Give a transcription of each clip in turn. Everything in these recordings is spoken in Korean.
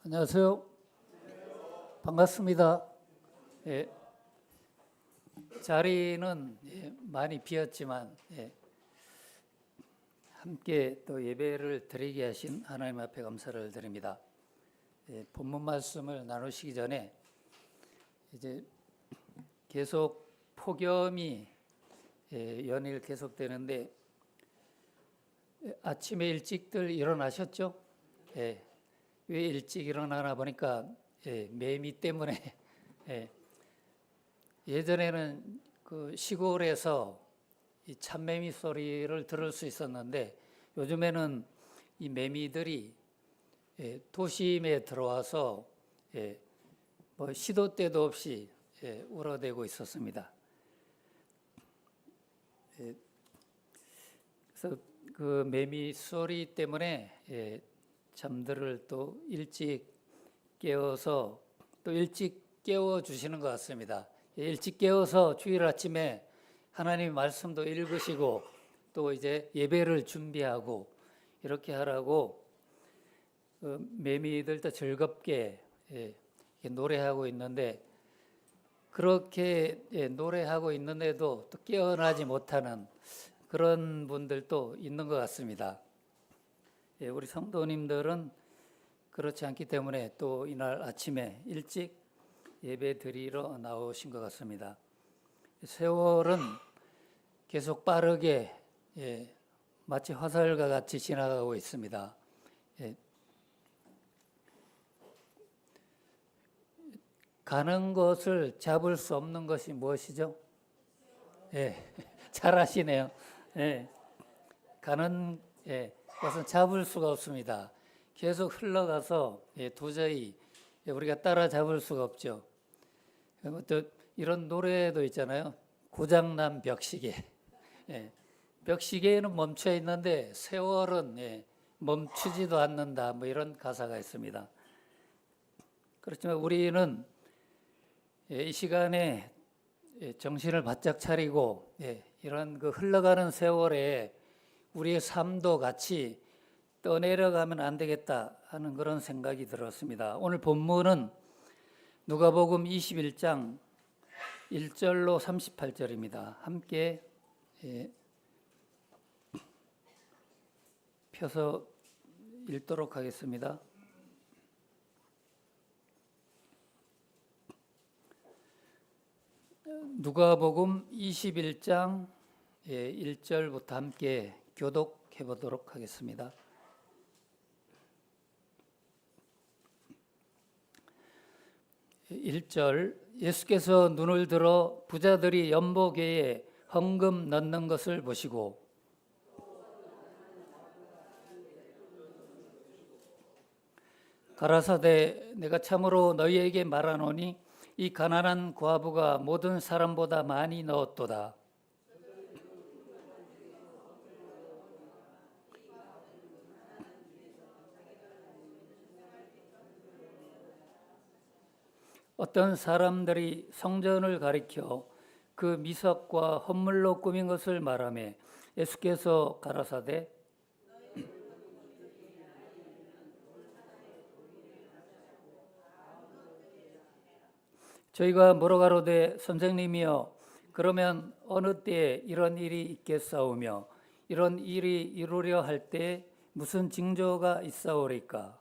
안녕하세요. 반갑습니다. 예, 자리는 많이 비었지만 함께 또 예배를 드리게 하신 하나님 앞에 감사를 드립니다. 본문 말씀을 나누시기 전에 이제 계속 폭염이 연일 계속되는데 아침에 일찍들 일어나셨죠? 왜 일찍 일어나나 보니까 매미 때문에 예전에는 그 시골에서 이 참매미 소리를 들을 수 있었는데 요즘에는 이 매미들이 도심에 들어와서 뭐 시도 때도 없이 울어대고 있었습니다. 그래서 그 매미 소리 때문에 잠들을 또 일찍 깨워서 또 일찍 깨워 주시는 것 같습니다. 일찍 깨워서 주일 아침에 하나님 말씀도 읽으시고 또 이제 예배를 준비하고 이렇게 하라고 매미들도 즐겁게 노래하고 있는데 그렇게 노래하고 있는데도 또 깨어나지 못하는 그런 분들도 있는 것 같습니다. 우리 성도님들은 그렇지 않기 때문에 또 이날 아침에 일찍 예배 드리러 나오신 것 같습니다. 세월은 계속 빠르게 마치 화살과 같이 지나가고 있습니다. 가는 것을 잡을 수 없는 것이 무엇이죠? 잘 아시네요. 가는 것은 잡을 수가 없습니다. 계속 흘러가서 도저히 우리가 따라잡을 수가 없죠. 또 이런 노래도 있잖아요. 고장난 벽시계. 벽시계는 멈춰 있는데 세월은 멈추지도 않는다. 뭐 이런 가사가 있습니다. 그렇지만 우리는 이 시간에 정신을 바짝 차리고 이런 그 흘러가는 세월에 우리의 삶도 같이 떠내려가면 안 되겠다 하는 그런 생각이 들었습니다. 오늘 본문은 누가복음 21장 1절로 38절입니다. 함께 펴서 읽도록 하겠습니다. 누가복음 21장 1절부터 함께 교독해 보도록 하겠습니다. 1절 예수께서 눈을 들어 부자들이 연복궤에 헌금 넣는 것을 보시고 가라사대 내가 참으로 너희에게 말하노니 이 가난한 과부가 모든 사람보다 많이 넣었도다. 어떤 사람들이 성전을 가리켜 그 미석과 헌물로 꾸민 것을 말하며 예수께서 가라사대 저희가 뭐로 가로되 선생님이여 그러면 어느 때에 이런 일이 있겠사오며 이런 일이 이루려 할 때 무슨 징조가 있사오리까?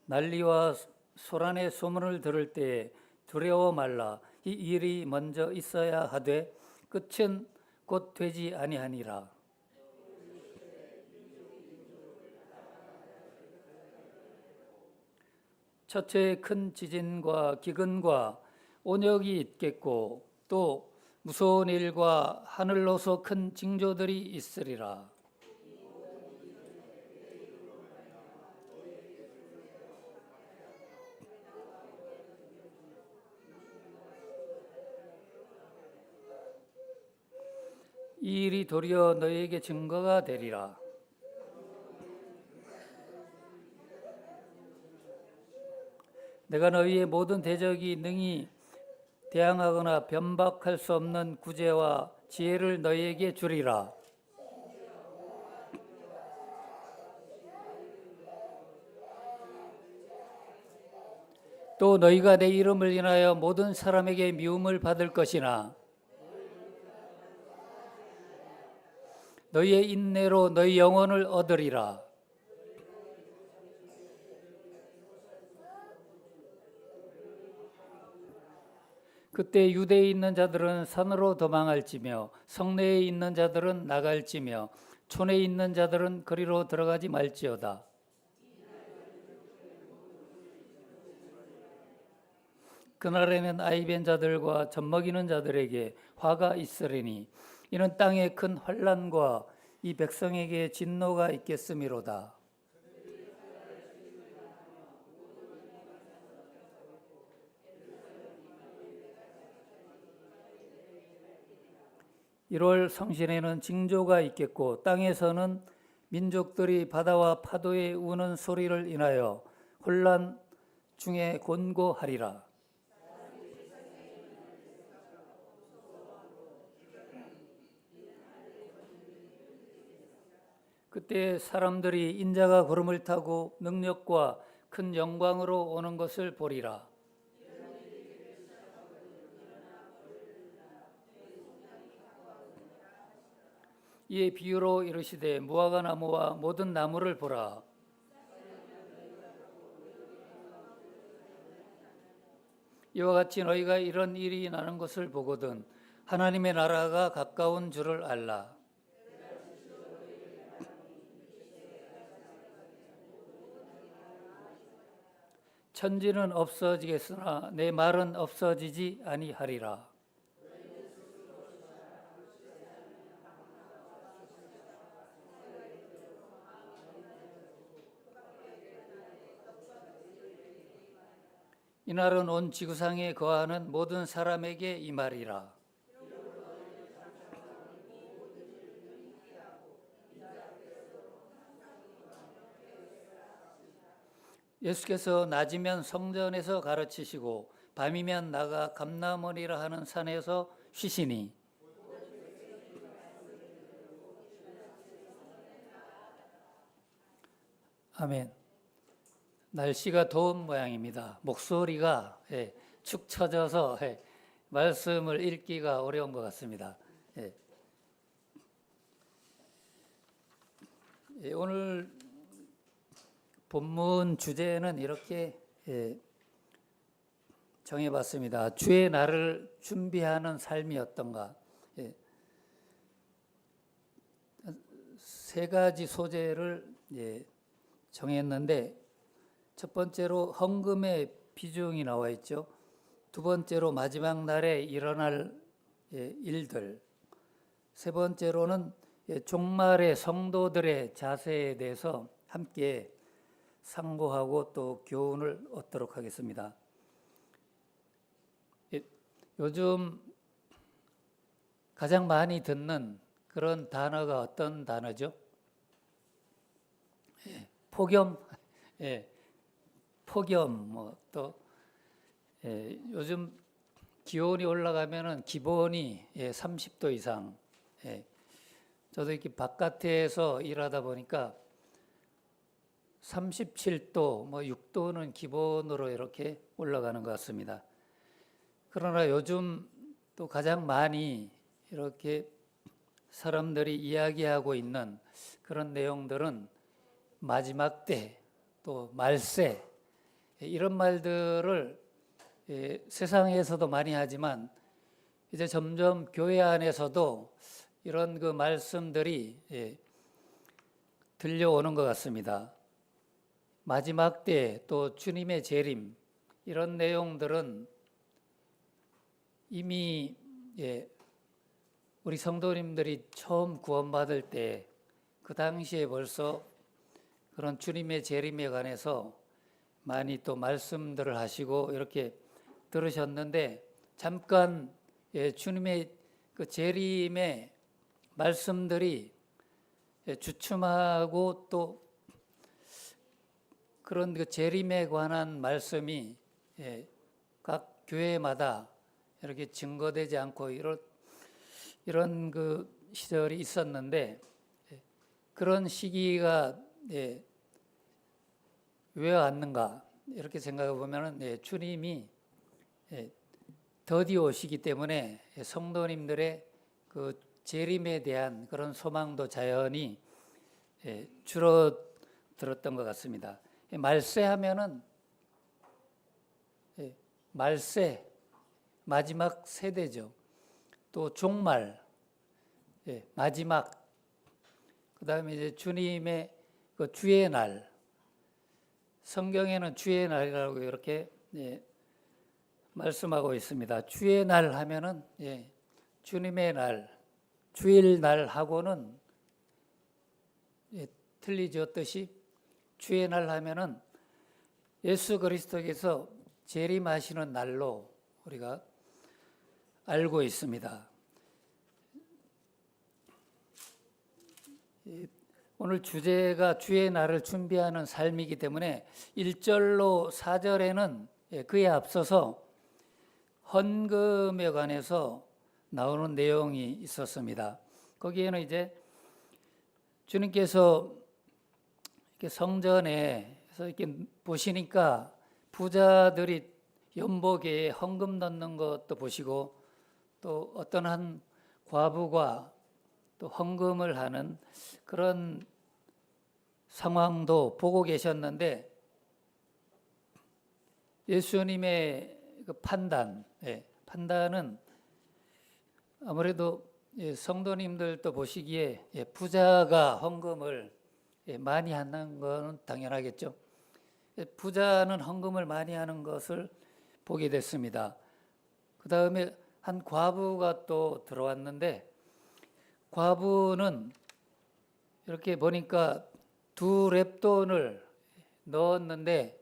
난리와 소란의 소문을 들을 때에 두려워 말라. 이 일이 먼저 있어야 하되 끝은 곧 되지 아니하니라. 첫째 큰 지진과 기근과 온역이 있겠고 또 무서운 일과 하늘로서 큰 징조들이 있으리라. 이 일이 도리어 너희에게 증거가 되리라. 내가 너희의 모든 대적이 능히 대항하거나 변박할 수 없는 구제와 지혜를 너희에게 주리라. 또 너희가 내 이름을 인하여 모든 사람에게 미움을 받을 것이나 너희의 인내로 너희 영혼을 얻으리라. 그때 유대에 있는 자들은 산으로 도망할지며 성내에 있는 자들은 나갈지며 촌에 있는 자들은 거리로 들어가지 말지어다. 그날에는 아이벤 자들과 젖먹이는 자들에게 화가 있으리니 이는 땅에 큰 환난과 이 백성에게 진노가 있겠음이로다. (1월) 성신에는 징조가 있겠고 땅에서는 민족들이 바다와 파도에 우는 소리를 인하여 혼란 중에 곤고하리라. 그때 사람들이 인자가 구름을 타고 능력과 큰 영광으로 오는 것을 보리라. 이에 비유로 이르시되 무화과 나무와 모든 나무를 보라. 이와 같이 너희가 이런 일이 나는 것을 보거든 하나님의 나라가 가까운 줄을 알라. 천지는 없어지겠으나 내 말은 없어지지 아니하리라. 이날은 온 지구상에 거하는 모든 사람에게 이 말이라. 예수께서 낮이면 성전에서 가르치시고 밤이면 나가 감람원이라 하는 산에서 쉬시니 아멘. 날씨가 더운 모양입니다. 목소리가 축 처져서 말씀을 읽기가 어려운 것 같습니다. 오늘 본문 주제는 이렇게 정해봤습니다. 주의 날을 준비하는 삶이 어떤가. 세 가지 소재를 정했는데 첫 번째로 헌금의 비중이 나와 있죠. 두 번째로 마지막 날에 일어날 일들. 세 번째로는 종말의 성도들의 자세에 대해서 함께 상고하고 또 교훈을 얻도록 하겠습니다. 요즘 가장 많이 듣는 그런 단어가 어떤 단어죠? 폭염, 폭염, 또 요즘 기온이 올라가면은 기본이 30도 이상. 저도 이렇게 바깥에서 일하다 보니까 37도, 6도는 기본으로 이렇게 올라가는 것 같습니다. 그러나 요즘 또 가장 많이 이렇게 사람들이 이야기하고 있는 그런 내용들은 마지막 때, 또 말세, 이런 말들을 세상에서도 많이 하지만 이제 점점 교회 안에서도 이런 그 말씀들이 들려오는 것 같습니다. 마지막 때, 또 주님의 재림, 이런 내용들은 이미 우리 성도님들이 처음 구원받을 때 그 당시에 벌써 그런 주님의 재림에 관해서 많이 또 말씀들을 하시고 이렇게 들으셨는데 잠깐 주님의 그 재림의 말씀들이 주춤하고 또 그런 그 재림에 관한 말씀이 각 교회마다 이렇게 증거되지 않고 이런 그 시절이 있었는데 그런 시기가 왜 왔는가 이렇게 생각해 보면은 주님이 더디 오시기 때문에 성도님들의 그 재림에 대한 그런 소망도 자연히 줄어들었던 것 같습니다. 말세하면은 말세 마지막 세대죠. 또 종말 마지막 그다음에 이제 주님의 그 주의 날 성경에는 주의 날이라고 이렇게 말씀하고 있습니다. 주의 날 하면은 주님의 날 주일 날하고는 틀리죠. 뜻이 주의 날 하면은 예수 그리스도께서 재림하시는 날로 우리가 알고 있습니다. 오늘 주제가 주의 날을 준비하는 삶이기 때문에 1절로 4절에는 그에 앞서서 헌금에 관해서 나오는 내용이 있었습니다. 거기에는 이제 주님께서 이렇게 성전에서 이렇게 보시니까 부자들이 연복에 헌금 넣는 것도 보시고 또 어떤 한 과부가 또 헌금을 하는 그런 상황도 보고 계셨는데 예수님의 그 판단은 아무래도 성도님들도 보시기에 부자가 헌금을 많이 하는 건 당연하겠죠. 부자는 헌금을 많이 하는 것을 보게 됐습니다. 그 다음에 한 과부가 또 들어왔는데 과부는 이렇게 보니까 2렙돈을 넣었는데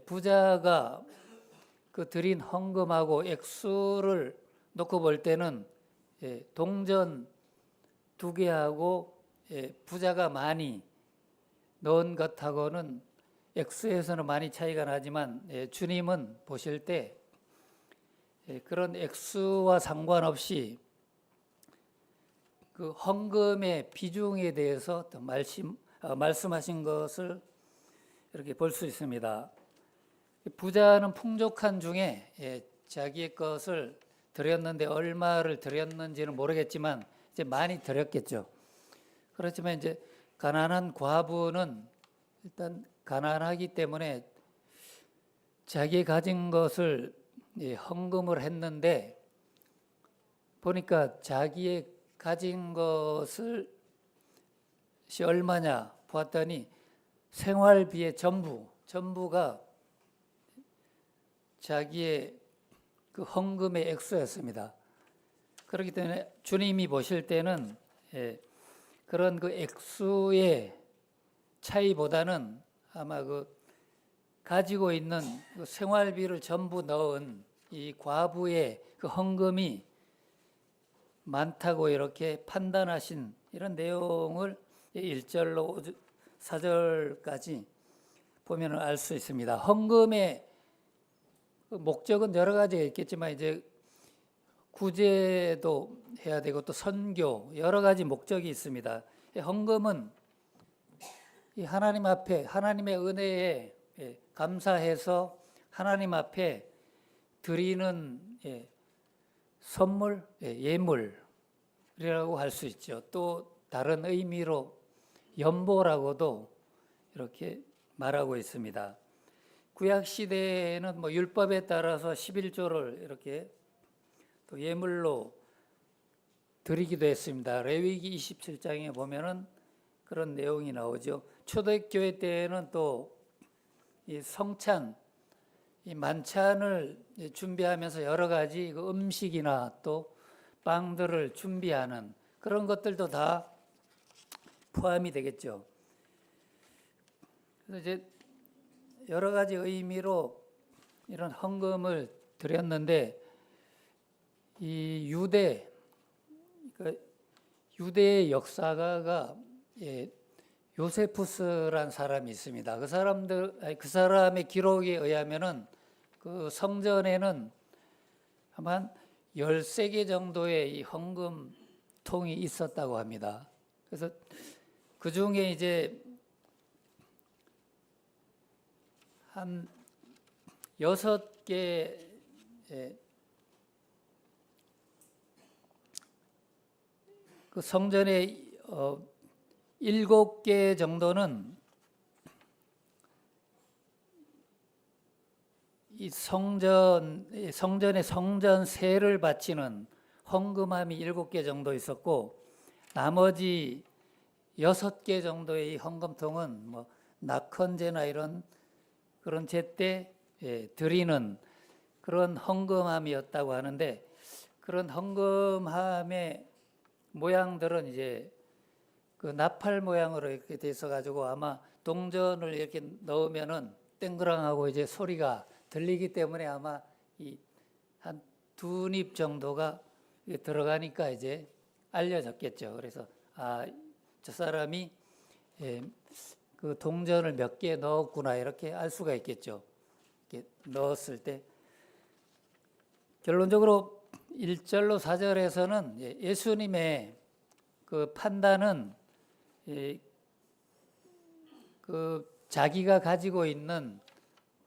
부자가 그 드린 헌금하고 액수를 놓고 볼 때는 동전 2개하고 부자가 많이 넣은 것하고는 액수에서는 많이 차이가 나지만 주님은 보실 때 그런 액수와 상관없이 그 헌금의 비중에 대해서 또 말씀하신 것을 이렇게 볼 수 있습니다. 부자는 풍족한 중에 자기의 것을 드렸는데 얼마를 드렸는지는 모르겠지만 이제 많이 드렸겠죠. 그렇지만 이제 가난한 과부는 일단 가난하기 때문에 자기 가진 것을 헌금을 했는데 보니까 자기의 가진 것을 얼마냐 보았더니 생활비의 전부가 자기의 그 헌금의 액수였습니다. 그렇기 때문에 주님이 보실 때는 그런 그 액수의 차이보다는 아마 그 가지고 있는 그 생활비를 전부 넣은 이 과부의 그 헌금이 많다고 이렇게 판단하신 이런 내용을 1절로 4절까지 보면 알 수 있습니다. 헌금의 목적은 여러 가지가 있겠지만 이제 구제도 해야 되고 또 선교 여러 가지 목적이 있습니다. 헌금은 이 하나님 앞에 하나님의 은혜에 감사해서 하나님 앞에 드리는 선물, 예물이라고 할 수 있죠. 또 다른 의미로 연보라고도 이렇게 말하고 있습니다. 구약 시대에는 뭐 율법에 따라서 11조를 이렇게 또 예물로 드리기도 했습니다. 레위기 27장에 보면은 그런 내용이 나오죠. 초대교회 때에는 또 이 성찬, 이 만찬을 준비하면서 여러 가지 그 음식이나 또 빵들을 준비하는 그런 것들도 다 포함이 되겠죠. 그래서 이제 여러 가지 의미로 이런 헌금을 드렸는데 이 유대의 역사가가 요세푸스란 사람이 있습니다. 그 사람의 기록에 의하면은 그 성전에는 아마 13개 정도의 이 헌금통이 있었다고 합니다. 그래서 그 중에 이제 한 6개, 그 성전에 7개 정도는 이 성전의 성전세를 바치는 헌금함이 7개 정도 있었고, 나머지 6개 정도의 이 헌금통은 뭐 낙헌제나 이런 그런 제때 드리는 그런 헌금함이었다고 하는데, 그런 헌금함의 모양들은 이제 그 나팔 모양으로 이렇게 돼 있어 가지고 아마 동전을 이렇게 넣으면은 땡그랑하고 이제 소리가 들리기 때문에 아마 이 한 2닙 정도가 들어가니까 이제 알려졌겠죠. 그래서 저 사람이 그 동전을 몇 개 넣었구나 이렇게 알 수가 있겠죠. 이렇게 넣었을 때 결론적으로 1절로 4절에서는 예수님의 그 판단은 그 자기가 가지고 있는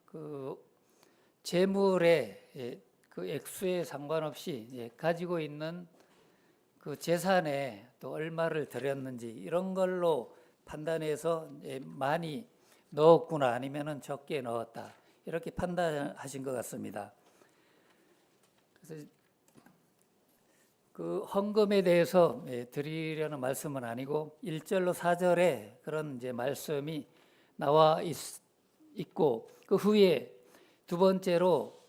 그 재물의 그 액수에 상관없이 가지고 있는 그 재산에 또 얼마를 들였는지 이런 걸로 판단해서 많이 넣었구나 아니면은 적게 넣었다 이렇게 판단하신 것 같습니다. 그래서 그 헌금에 대해서 드리려는 말씀은 아니고 1절로 4절에 그런 이제 말씀이 나와 있고, 그 후에 두 번째로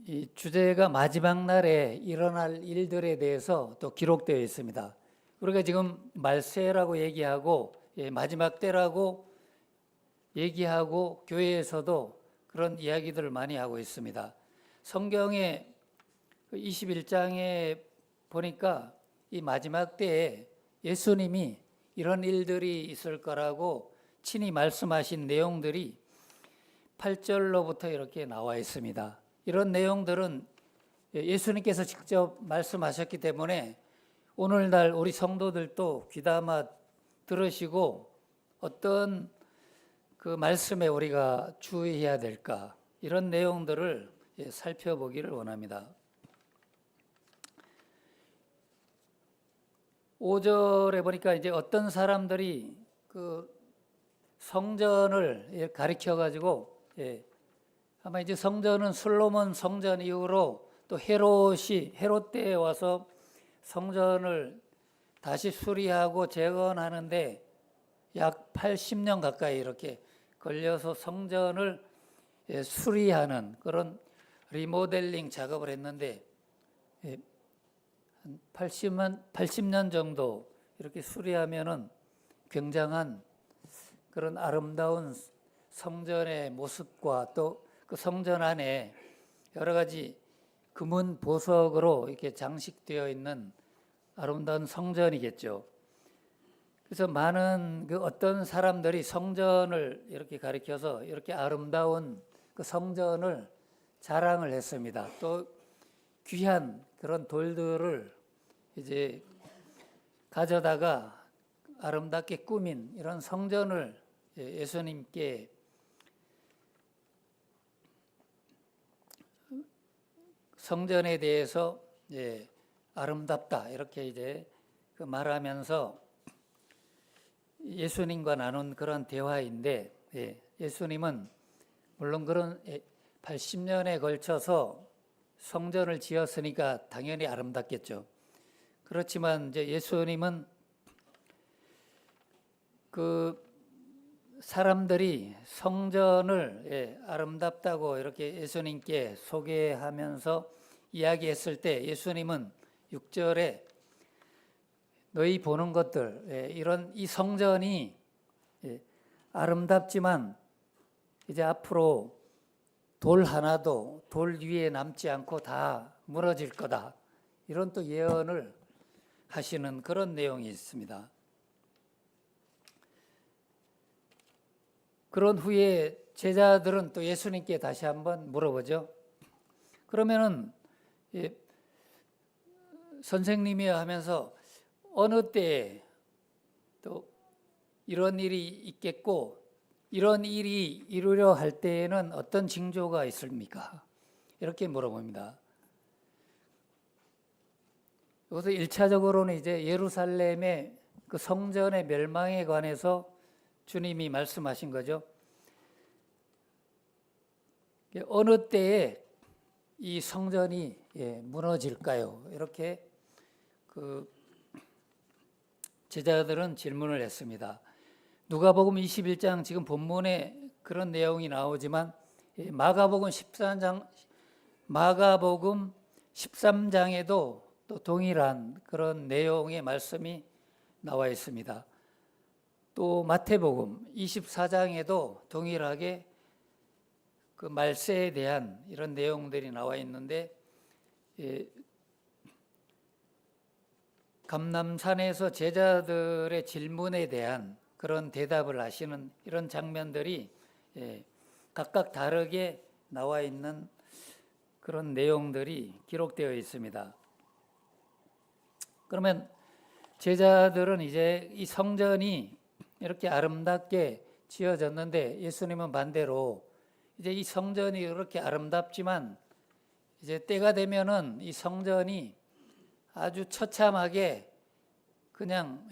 이 주제가 마지막 날에 일어날 일들에 대해서 또 기록되어 있습니다. 우리가 지금 말세라고 얘기하고 마지막 때라고 얘기하고 교회에서도 그런 이야기들을 많이 하고 있습니다. 성경의 21장에 보니까 이 마지막 때에 예수님이 이런 일들이 있을 거라고 친히 말씀하신 내용들이 8절로부터 이렇게 나와 있습니다. 이런 내용들은 예수님께서 직접 말씀하셨기 때문에 오늘날 우리 성도들도 귀담아 들으시고 어떤 그 말씀에 우리가 주의해야 될까 이런 내용들을 살펴보기를 원합니다. 5절에 보니까 이제 어떤 사람들이 그 성전을 가리켜 가지고 아마 이제 성전은 솔로몬 성전 이후로 또 헤롯 때에 와서 성전을 다시 수리하고 재건하는데 약 80년 가까이 이렇게 걸려서 성전을 수리하는 그런 리모델링 작업을 했는데 한 80년 정도 이렇게 수리하면은 굉장한 그런 아름다운 성전의 모습과 또 그 성전 안에 여러 가지 금은 보석으로 이렇게 장식되어 있는 아름다운 성전이겠죠. 그래서 많은 그 어떤 사람들이 성전을 이렇게 가리켜서 이렇게 아름다운 그 성전을 자랑을 했습니다. 또 귀한 그런 돌들을 이제 가져다가 아름답게 꾸민 이런 성전을 예수님께 성전에 대해서 아름답다 이렇게 이제 그 말하면서 예수님과 나눈 그런 대화인데 예수님은 물론 그런 80년에 걸쳐서 성전을 지었으니까 당연히 아름답겠죠. 그렇지만 이제 예수님은 그 사람들이 성전을 아름답다고 이렇게 예수님께 소개하면서 이야기했을 때 예수님은 6절에 너희 보는 것들 이런 이 성전이 아름답지만 이제 앞으로 돌 하나도 돌 위에 남지 않고 다 무너질 거다 이런 또 예언을 하시는 그런 내용이 있습니다. 그런 후에 제자들은 또 예수님께 다시 한번 물어보죠. 그러면은 예, 선생님이 하면서 어느 때에 또 이런 일이 있겠고 이런 일이 이루려 할 때에는 어떤 징조가 있습니까? 이렇게 물어봅니다. 여기서 1차적으로는 이제 예루살렘의 그 성전의 멸망에 관해서 주님이 말씀하신 거죠. 어느 때에 이 성전이 무너질까요? 이렇게 그 제자들은 질문을 했습니다. 누가복음 21장 지금 본문에 그런 내용이 나오지만 마가복음 13장에도 또 동일한 그런 내용의 말씀이 나와 있습니다. 또 마태복음 24장에도 동일하게 그 말세에 대한 이런 내용들이 나와 있는데 감람산에서 제자들의 질문에 대한 그런 대답을 하시는 이런 장면들이 각각 다르게 나와 있는 그런 내용들이 기록되어 있습니다. 그러면 제자들은 이제 이 성전이 이렇게 아름답게 지어졌는데 예수님은 반대로 이제 이 성전이 이렇게 아름답지만 이제 때가 되면은 이 성전이 아주 처참하게 그냥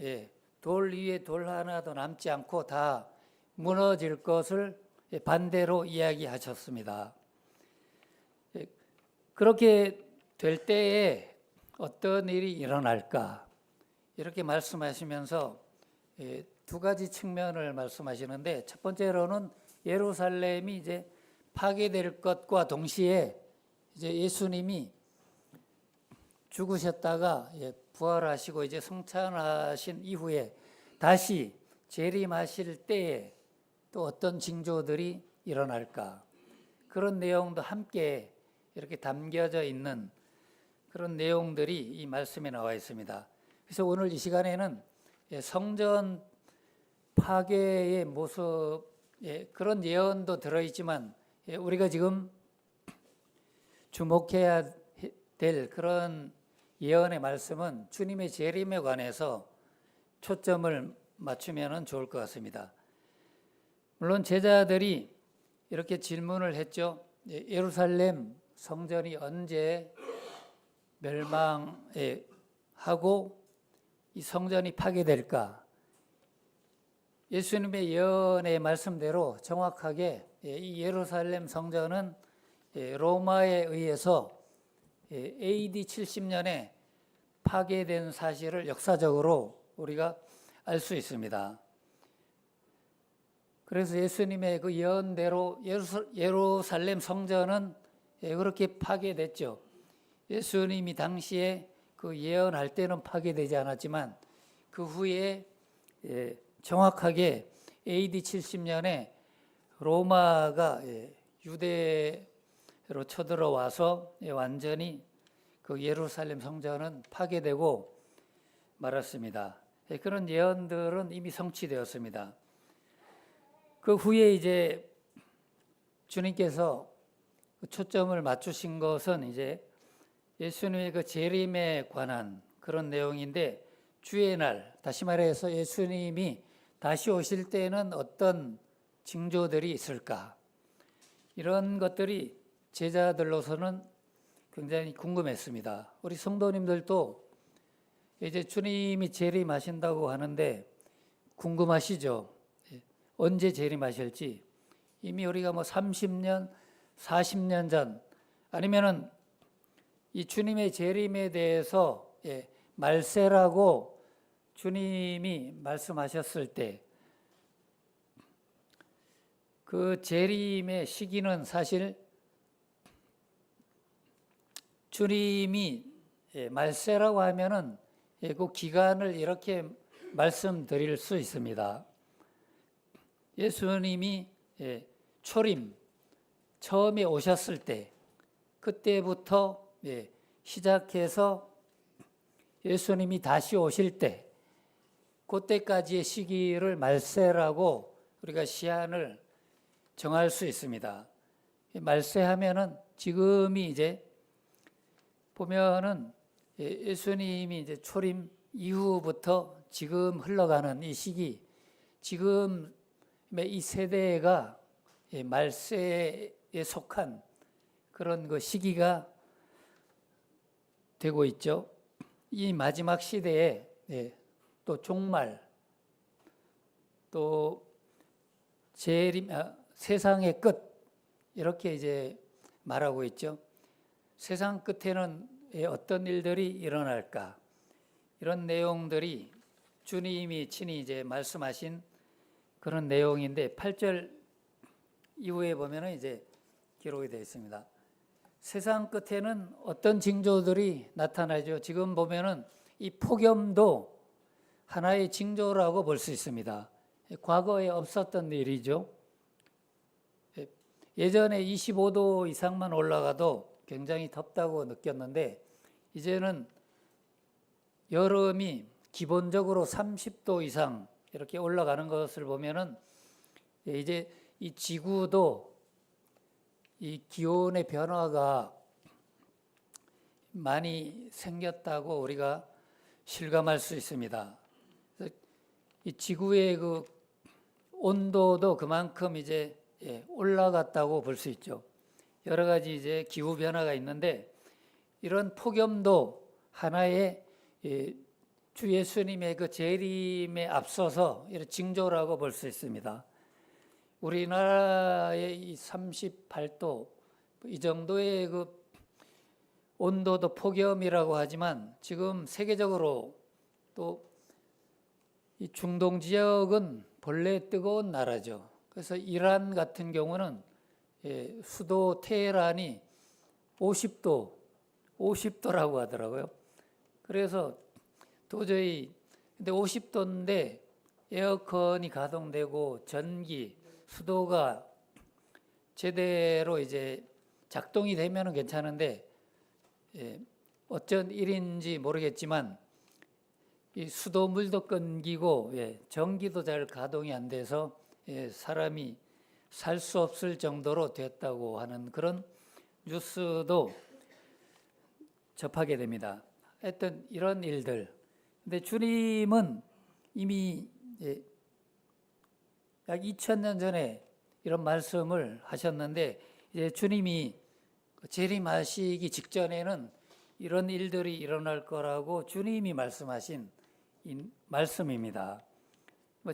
돌 위에 돌 하나도 남지 않고 다 무너질 것을 반대로 이야기하셨습니다. 그렇게 될 때에 어떤 일이 일어날까? 이렇게 말씀하시면서 두 가지 측면을 말씀하시는데 첫 번째로는 예루살렘이 이제 파괴될 것과 동시에 이제 예수님이 죽으셨다가 부활하시고 이제 성찬하신 이후에 다시 재림하실 때에 또 어떤 징조들이 일어날까? 그런 내용도 함께 이렇게 담겨져 있는 그런 내용들이 이 말씀에 나와 있습니다. 그래서 오늘 이 시간에는 성전 파괴의 모습, 그런 예언도 들어있지만 우리가 지금 주목해야 될 그런 예언의 말씀은 주님의 재림에 관해서 초점을 맞추면 좋을 것 같습니다. 물론 제자들이 이렇게 질문을 했죠. 예루살렘 성전이 언제 멸망하고 이 성전이 파괴될까? 예수님의 예언의 말씀대로 정확하게 이 예루살렘 성전은 로마에 의해서 AD 70년에 파괴된 사실을 역사적으로 우리가 알 수 있습니다. 그래서 예수님의 그 예언대로 예루살렘 성전은 그렇게 파괴됐죠. 예수님이 당시에 그 예언할 때는 파괴되지 않았지만 그 후에 정확하게 AD 70년에 로마가 유대로 쳐들어와서 완전히 그 예루살렘 성전은 파괴되고 말았습니다. 그런 예언들은 이미 성취되었습니다. 그 후에 이제 주님께서 초점을 맞추신 것은 이제 예수님의 그 재림에 관한 그런 내용인데 주의 날, 다시 말해서 예수님이 다시 오실 때는 어떤 징조들이 있을까? 이런 것들이 제자들로서는 굉장히 궁금했습니다. 우리 성도님들도 이제 주님이 재림하신다고 하는데 궁금하시죠? 언제 재림하실지. 이미 우리가 뭐 30년, 40년 전 아니면은 이 주님의 재림에 대해서 말세라고 주님이 말씀하셨을 때 그 재림의 시기는 사실 주님이 말세라고 하면은 그 기간을 이렇게 말씀드릴 수 있습니다. 예수님이 초림 처음에 오셨을 때 그때부터 시작해서 예수님이 다시 오실 때 그때까지의 시기를 말세라고 우리가 시한을 정할 수 있습니다. 말세하면은 지금이 이제 보면은 예수님이 이제 초림 이후부터 지금 흘러가는 이 시기, 지금의 이 세대가 말세에 속한 그런 그 시기가 되고 있죠. 이 마지막 시대에 또 종말, 또 세상의 끝, 이렇게 이제 말하고 있죠. 세상 끝에는 어떤 일들이 일어날까? 이런 내용들이 주님이 친히 이제 말씀하신 그런 내용인데 8절 이후에 보면은 이제 기록이 되어 있습니다. 세상 끝에는 어떤 징조들이 나타나죠. 지금 보면은 이 폭염도 하나의 징조라고 볼 수 있습니다. 과거에 없었던 일이죠. 예전에 25도 이상만 올라가도 굉장히 덥다고 느꼈는데 이제는 여름이 기본적으로 30도 이상 이렇게 올라가는 것을 보면은 이제 이 지구도 이 기온의 변화가 많이 생겼다고 우리가 실감할 수 있습니다. 이 지구의 그 온도도 그만큼 이제 올라갔다고 볼 수 있죠. 여러 가지 이제 기후 변화가 있는데 이런 폭염도 하나의 주 예수님의 그 재림에 앞서서 이런 징조라고 볼 수 있습니다. 우리나라의 이 38도 이 정도의 그 온도도 폭염이라고 하지만 지금 세계적으로 또 이 중동 지역은 본래 뜨거운 나라죠. 그래서 이란 같은 경우는 수도 테헤란이 50도라고 하더라고요. 그래서 도저히 근데 50도인데 에어컨이 가동되고 전기, 수도가 제대로 이제 작동이 되면은 괜찮은데 어쩐 일인지 모르겠지만 이 수도물도 끊기고 전기도 잘 가동이 안 돼서 사람이 살 수 없을 정도로 됐다고 하는 그런 뉴스도 접하게 됩니다. 하여튼 이런 일들. 근데 주님은 이미 약 2000년 전에 이런 말씀을 하셨는데 이제 주님이 재림하시기 직전에는 이런 일들이 일어날 거라고 주님이 말씀하신 이 말씀입니다.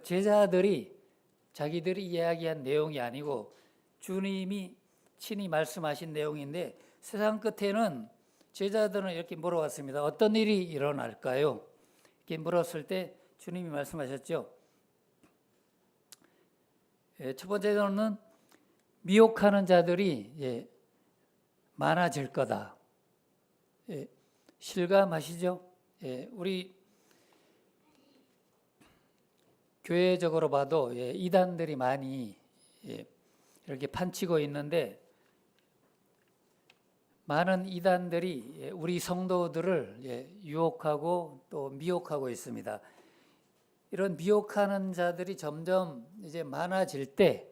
제자들이 자기들이 이야기한 내용이 아니고 주님이 친히 말씀하신 내용인데 세상 끝에는 제자들은 이렇게 물어봤습니다. 어떤 일이 일어날까요? 이렇게 물었을 때 주님이 말씀하셨죠. 첫 번째로는 미혹하는 자들이 많아질 거다. 실감하시죠? 우리 교회적으로 봐도 이단들이 많이 이렇게 판치고 있는데 많은 이단들이 우리 성도들을 유혹하고 또 미혹하고 있습니다. 이런 미혹하는 자들이 점점 이제 많아질 때,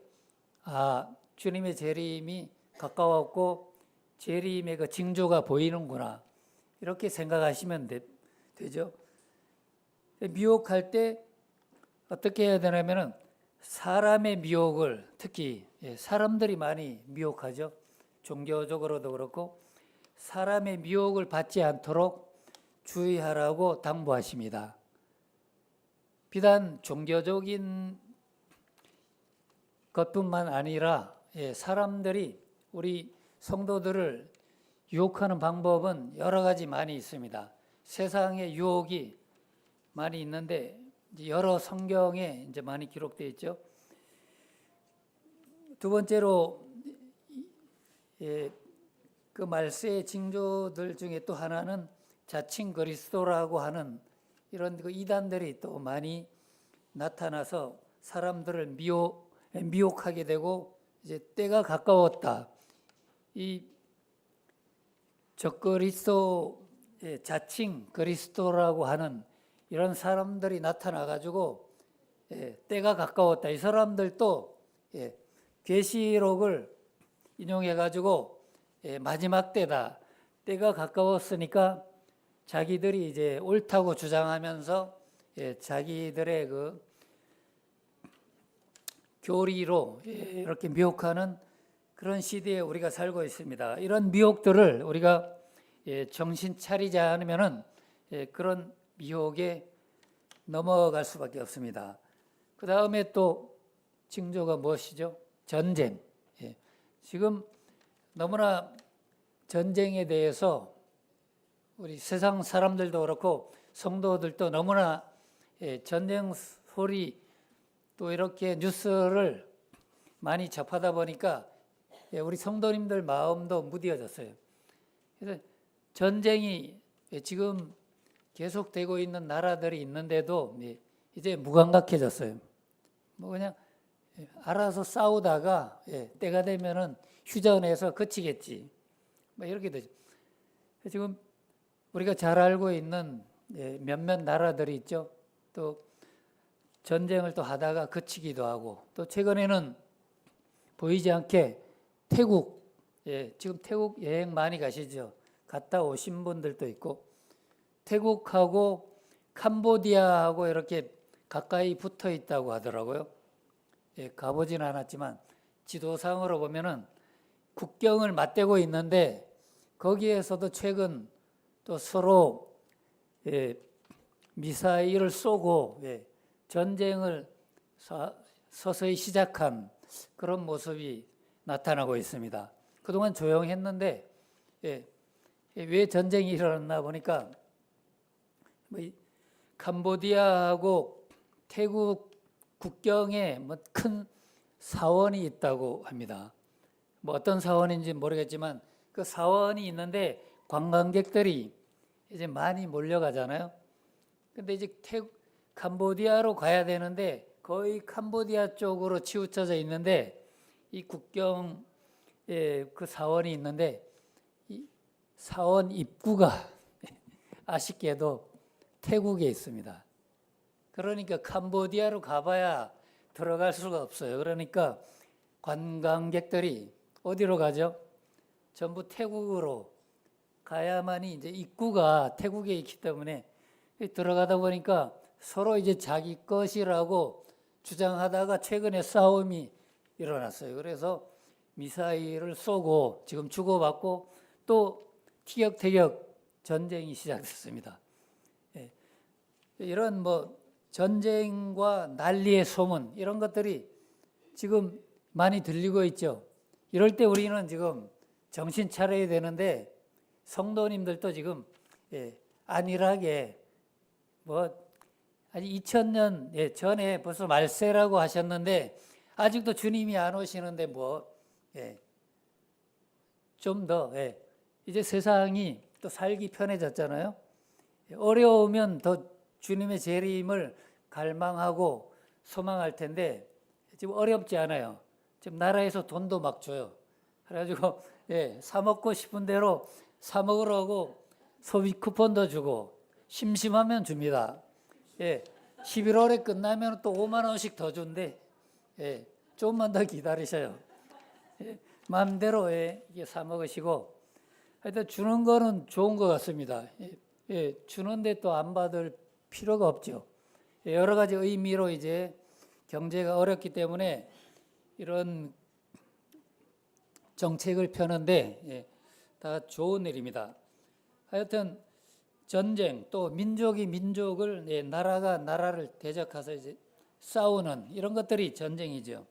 주님의 재림이 가까웠고 재림의 그 징조가 보이는구나 이렇게 생각하시면 되죠. 미혹할 때 어떻게 해야 되냐면은 사람의 미혹을 특히 사람들이 많이 미혹하죠. 종교적으로도 그렇고 사람의 미혹을 받지 않도록 주의하라고 당부하십니다. 비단 종교적인 것뿐만 아니라 사람들이 우리 성도들을 유혹하는 방법은 여러 가지 많이 있습니다. 세상의 유혹이 많이 있는데 여러 성경에 이제 많이 기록되어 있죠. 두 번째로 그 말세의 징조들 중에 또 하나는 자칭 그리스도라고 하는 이런 그 이단들이 또 많이 나타나서 사람들을 미혹하게 되고 이제 때가 가까웠다. 이 적그리스도 자칭 그리스도라고 하는 이런 사람들이 나타나 가지고 때가 가까웠다. 이 사람들도 계시록을 인용해 가지고 마지막 때다. 때가 가까웠으니까 자기들이 이제 옳다고 주장하면서 자기들의 그 교리로 이렇게 미혹하는 그런 시대에 우리가 살고 있습니다. 이런 미혹들을 우리가 정신 차리지 않으면은 그런 미혹에 넘어갈 수밖에 없습니다. 그 다음에 또 징조가 무엇이죠? 전쟁. 지금 너무나 전쟁에 대해서 우리 세상 사람들도 그렇고 성도들도 너무나 전쟁 소리 또 이렇게 뉴스를 많이 접하다 보니까 우리 성도님들 마음도 무뎌졌어요. 그래서 전쟁이 지금 계속되고 있는 나라들이 있는데도 이제 무감각해졌어요. 뭐 그냥 알아서 싸우다가 때가 되면은 휴전해서 그치겠지. 뭐 이렇게 되죠. 지금 우리가 잘 알고 있는 몇몇 나라들이 있죠. 또 전쟁을 또 하다가 그치기도 하고, 또 최근에는 보이지 않게 태국, 지금 태국 여행 많이 가시죠. 갔다 오신 분들도 있고, 태국하고 캄보디아하고 이렇게 가까이 붙어 있다고 하더라고요. 가보진 않았지만 지도상으로 보면은 국경을 맞대고 있는데 거기에서도 최근 또 서로 미사일을 쏘고 전쟁을 서서히 시작한 그런 모습이 나타나고 있습니다. 그동안 조용했는데 왜 전쟁이 일어났나 보니까 캄보디아하고 태국 국경에 큰 사원이 있다고 합니다. 뭐 어떤 사원인지 모르겠지만 그 사원이 있는데 관광객들이 이제 많이 몰려가잖아요. 근데 이제 캄보디아로 가야 되는데 거의 캄보디아 쪽으로 치우쳐져 있는데 이 국경에 그 사원이 있는데 이 사원 입구가 아쉽게도 태국에 있습니다. 그러니까 캄보디아로 가봐야 들어갈 수가 없어요. 그러니까 관광객들이 어디로 가죠? 전부 태국으로 가야만이 이제 입구가 태국에 있기 때문에 들어가다 보니까 서로 이제 자기 것이라고 주장하다가 최근에 싸움이 일어났어요. 그래서 미사일을 쏘고 지금 주고받고 또 티격태격 전쟁이 시작됐습니다. 이런 뭐 전쟁과 난리의 소문 이런 것들이 지금 많이 들리고 있죠. 이럴 때 우리는 지금 정신 차려야 되는데 성도님들도 지금 안일하게 뭐 아직 2000년 전에 벌써 말세라고 하셨는데 아직도 주님이 안 오시는데 뭐 좀 더 이제 세상이 또 살기 편해졌잖아요. 어려우면 더 주님의 재림을 갈망하고 소망할 텐데 지금 어렵지 않아요. 지금 나라에서 돈도 막 줘요. 그래가지고 사 먹고 싶은 대로 사 먹으라고 소비 쿠폰도 주고 심심하면 줍니다. 11월에 끝나면 또 5만 원씩 더 준대. 조금만 더 기다리셔요. 마음대로 이게 사 먹으시고 하여튼 주는 거는 좋은 것 같습니다. 주는데 또 안 받을 필요가 없죠. 여러 가지 의미로 이제 경제가 어렵기 때문에 이런 정책을 펴는데 다 좋은 일입니다. 하여튼 전쟁 또 민족이 민족을 나라가 나라를 대적해서 이제 싸우는 이런 것들이 전쟁이죠.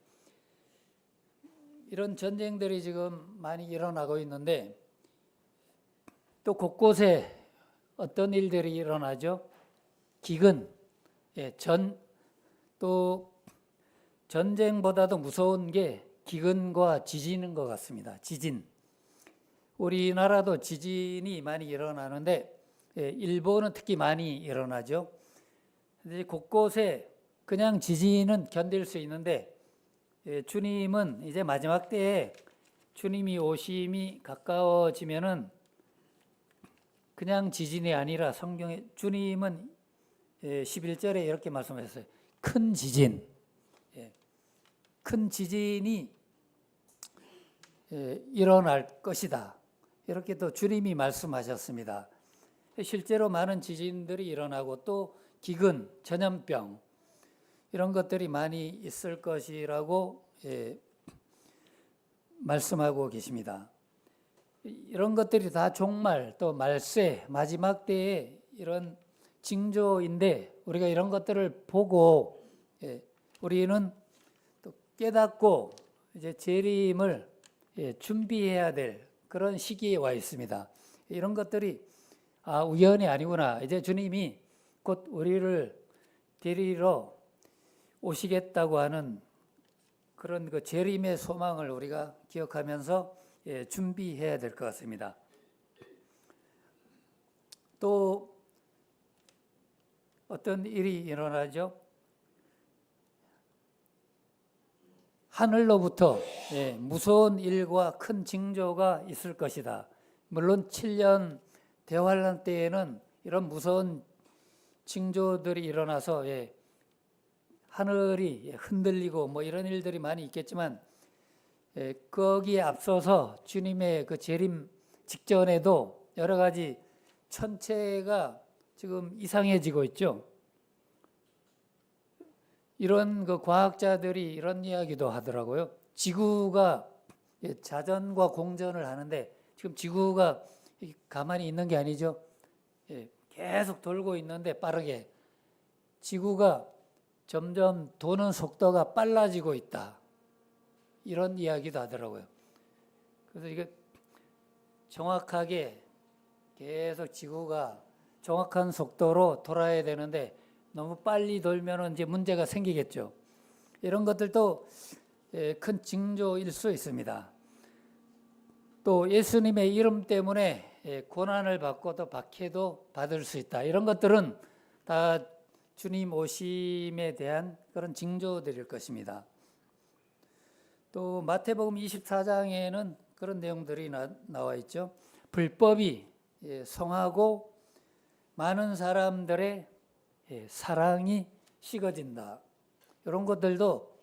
이런 전쟁들이 지금 많이 일어나고 있는데 또 곳곳에 어떤 일들이 일어나죠? 기근, 또 전쟁보다도 무서운 게 기근과 지진인 것 같습니다. 지진. 우리나라도 지진이 많이 일어나는데 일본은 특히 많이 일어나죠. 근데 곳곳에 그냥 지진은 견딜 수 있는데 주님은 이제 마지막 때에 주님이 오심이 가까워지면은 그냥 지진이 아니라 성경에 주님은 11절에 이렇게 말씀하셨어요. 큰 지진. 큰 지진이 일어날 것이다. 이렇게 또 주님이 말씀하셨습니다. 실제로 많은 지진들이 일어나고 또 기근, 전염병 이런 것들이 많이 있을 것이라고 말씀하고 계십니다. 이런 것들이 다 종말 또 말세 마지막 때의 이런 징조인데 우리가 이런 것들을 보고 우리는 또 깨닫고 이제 재림을 준비해야 될 그런 시기에 와 있습니다. 이런 것들이 우연이 아니구나. 이제 주님이 곧 우리를 데리러 오시겠다고 하는 그런 그 재림의 소망을 우리가 기억하면서 준비해야 될 것 같습니다. 또 어떤 일이 일어나죠? 하늘로부터 무서운 일과 큰 징조가 있을 것이다. 물론 7년 대환란 때에는 이런 무서운 징조들이 일어나서 하늘이 흔들리고 뭐 이런 일들이 많이 있겠지만 거기에 앞서서 주님의 그 재림 직전에도 여러 가지 천체가 지금 이상해지고 있죠. 이런 그 과학자들이 이런 이야기도 하더라고요. 지구가 자전과 공전을 하는데 지금 지구가 가만히 있는 게 아니죠. 계속 돌고 있는데 빠르게 지구가 점점 도는 속도가 빨라지고 있다. 이런 이야기도 하더라고요. 그래서 이게 정확하게 계속 지구가 정확한 속도로 돌아야 되는데 너무 빨리 돌면 이제 문제가 생기겠죠. 이런 것들도 큰 징조일 수 있습니다. 또 예수님의 이름 때문에 고난을 받고 또 박해도 받을 수 있다. 이런 것들은 다 주님 오심에 대한 그런 징조들일 것입니다. 또 마태복음 24장에는 그런 내용들이 나와 있죠. 불법이 성하고 많은 사람들의 사랑이 식어진다. 이런 것들도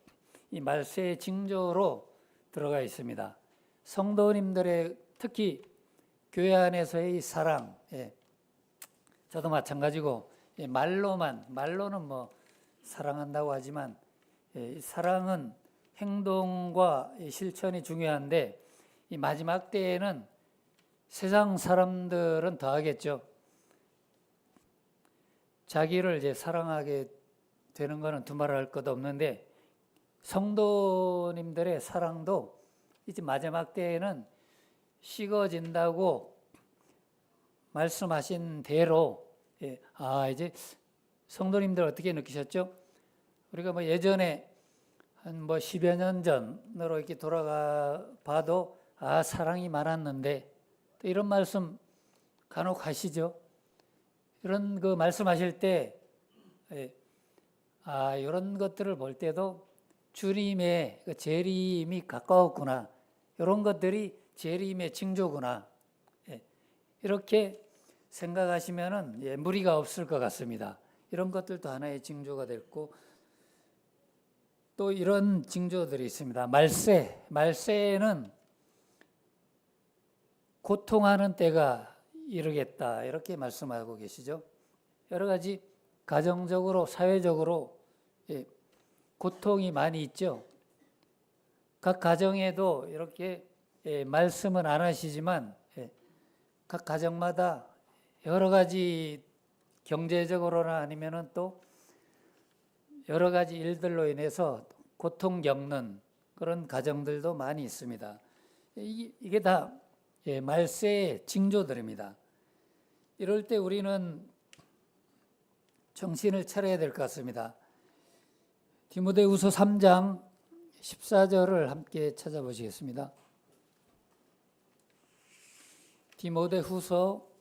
이 말세의 징조로 들어가 있습니다. 성도님들의 특히 교회 안에서의 사랑, 저도 마찬가지고 말로는 뭐 사랑한다고 하지만 사랑은 행동과 실천이 중요한데 이 마지막 때에는 세상 사람들은 더 하겠죠. 자기를 이제 사랑하게 되는 것은 두말할 것도 없는데 성도님들의 사랑도 이제 마지막 때에는 식어진다고 말씀하신 대로 이제 성도님들 어떻게 느끼셨죠? 우리가 뭐 예전에 한 뭐 10여 년 전으로 이렇게 돌아가 봐도 사랑이 많았는데 또 이런 말씀 간혹 하시죠. 이런 그 말씀하실 때 이런 것들을 볼 때도 주님의 그 재림이 가까웠구나. 이런 것들이 재림의 징조구나. 이렇게 생각하시면은 무리가 없을 것 같습니다. 이런 것들도 하나의 징조가 됐고 또 이런 징조들이 있습니다. 말세에는 고통하는 때가 이르겠다. 이렇게 말씀하고 계시죠. 여러 가지 가정적으로 사회적으로 고통이 많이 있죠. 각 가정에도 이렇게 말씀은 안 하시지만 각 가정마다 여러 가지 경제적으로나 아니면은 또 여러 가지 일들로 인해서 고통 겪는 그런 가정들도 많이 있습니다. 이게 다 말세의 징조들입니다. 이럴 때 우리는 정신을 차려야 될 것 같습니다. 디모데후서 3장 14절을 함께 찾아보시겠습니다. 디모데후서